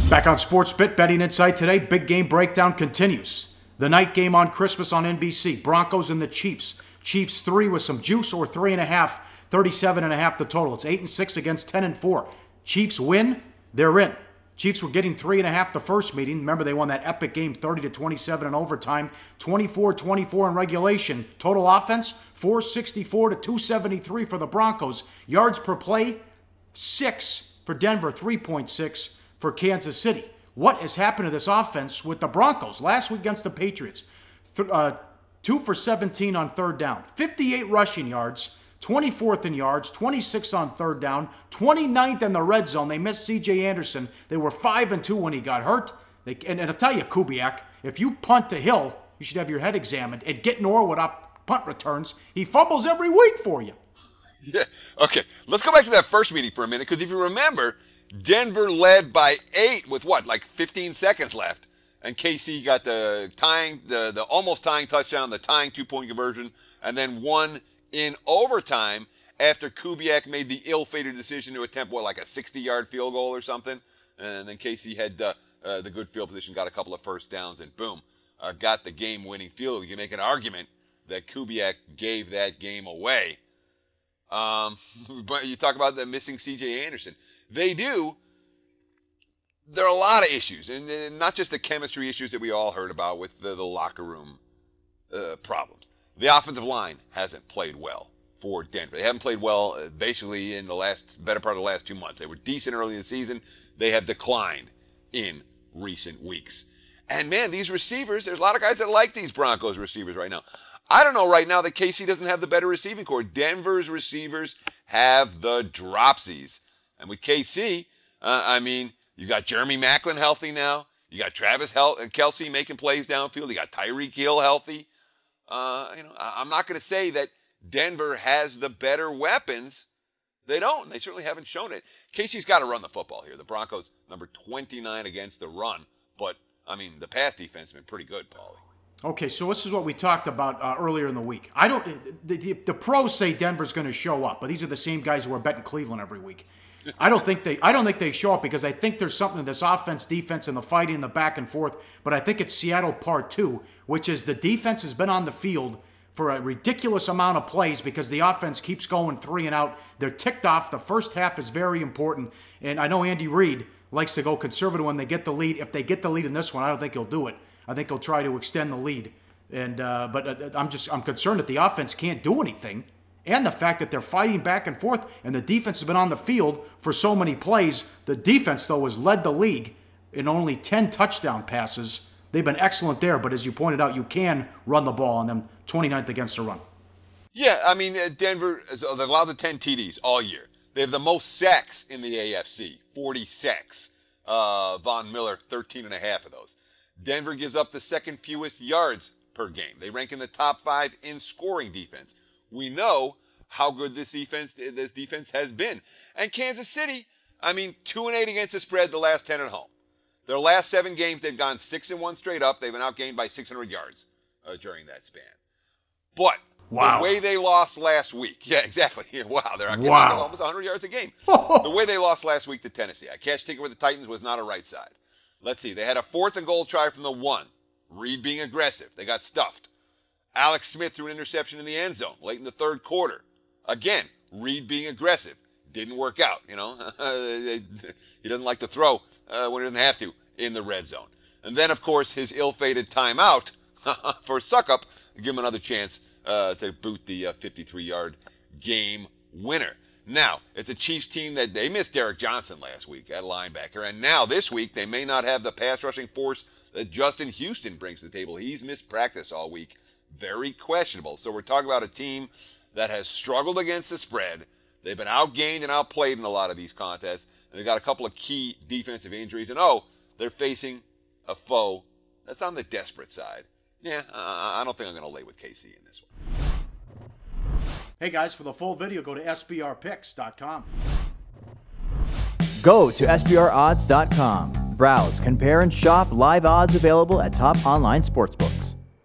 Back on Sports Bit Betting Insight today, big game breakdown continues. The night game on Christmas on NBC, Broncos and the Chiefs. Chiefs 3 with some juice, or 3.5, 37.5 the total. It's 8-6 against 10-4. Chiefs win, they're in. Chiefs were getting 3.5 the first meeting. Remember, they won that epic game 30-27 in overtime, 24-24 in regulation. Total offense, 464 to 273 for the Broncos. Yards per play, 6 for Denver, 3.6 for Kansas City. What has happened to this offense with the Broncos? Last week against the Patriots, 2 for 17 on third down, 58 rushing yards, 24th in yards, 26 on third down, 29th in the red zone. They missed C.J. Anderson. They were 5-2 when he got hurt. And I'll tell you, Kubiak, if you punt to Hill, you should have your head examined and get Norwood off punt returns. He fumbles every week for you. Yeah. Okay, let's go back to that first meeting for a minute, because if you remember, Denver led by 8 with like 15 seconds left. And KC got the almost tying touchdown, the tying 2-point conversion, and then won in overtime after Kubiak made the ill-fated decision to attempt, like a 60-yard field goal or something. And then KC had the good field position, got a couple of first downs, and boom, got the game-winning field goal. You can make an argument that Kubiak gave that game away. But you talk about the missing C.J. Anderson. They do. There are a lot of issues, and not just the chemistry issues that we all heard about with the locker room problems. The offensive line hasn't played well for Denver. They haven't played well basically in the better part of the last 2 months. They were decent early in the season. They have declined in recent weeks. And man, these receivers, there's a lot of guys that like these Broncos receivers right now. I don't know right now that KC doesn't have the better receiving core. Denver's receivers have the dropsies. And with KC, you got Jeremy Maclin healthy now. You got Travis Kelce making plays downfield. You got Tyreek Hill healthy. I'm not going to say that Denver has the better weapons. They don't. They certainly haven't shown it. KC's got to run the football here. The Broncos, number 29 against the run. But, the pass defense has been pretty good, Paulie. Okay, so this is what we talked about earlier in the week. The pros say Denver's going to show up, but these are the same guys who are betting Cleveland every week. I don't think they show up, because I think there's something to this offense, defense, and the fighting and the back and forth. But I think it's Seattle part 2, which is the defense has been on the field for a ridiculous amount of plays because the offense keeps going 3 and out. They're ticked off. The first half is very important. And I know Andy Reid likes to go conservative when they get the lead. If they get the lead in this one, I don't think he'll do it. I think he'll try to extend the lead. But I'm concerned that the offense can't do anything. And the fact that they're fighting back and forth, and the defense has been on the field for so many plays. The defense, though, has led the league in only 10 touchdown passes. They've been excellent there, but as you pointed out, you can run the ball on them, 29th against the run. Yeah, Denver has allowed the 10 TDs all year. They have the most sacks in the AFC, 40 sacks. Von Miller, 13.5 of those. Denver gives up the second fewest yards per game. They rank in the top 5 in scoring defense. We know how good this defense has been. And Kansas City, 2-8 against the spread, the last 10 at home. Their last 7 games, they've gone 6-1 straight up. They've been outgained by 600 yards during that span. But the way they lost last week, yeah, exactly. Wow, they're outgained almost 100 yards a game. The way they lost last week to Tennessee, a cash ticket with the Titans was not a right side. Let's see, they had a 4th and goal try from the 1. Reed being aggressive. They got stuffed. Alex Smith threw an interception in the end zone late in the third quarter. Again, Reed being aggressive. Didn't work out, He doesn't like to throw when he doesn't have to in the red zone. And then, of course, his ill-fated timeout for Suckup, give him another chance to boot the 53-yard game winner. Now, it's a Chiefs team that they missed Derek Johnson last week at linebacker, and now this week they may not have the pass-rushing force that Justin Houston brings to the table. He's missed practice all week. Very questionable. So we're talking about a team that has struggled against the spread. They've been outgained and outplayed in a lot of these contests. And they've got a couple of key defensive injuries. And, they're facing a foe that's on the desperate side. Yeah, I don't think I'm going to lay with KC in this one. Hey, guys, for the full video, go to sbrpicks.com. Go to sbrodds.com. Browse, compare, and shop live odds available at top online sportsbooks.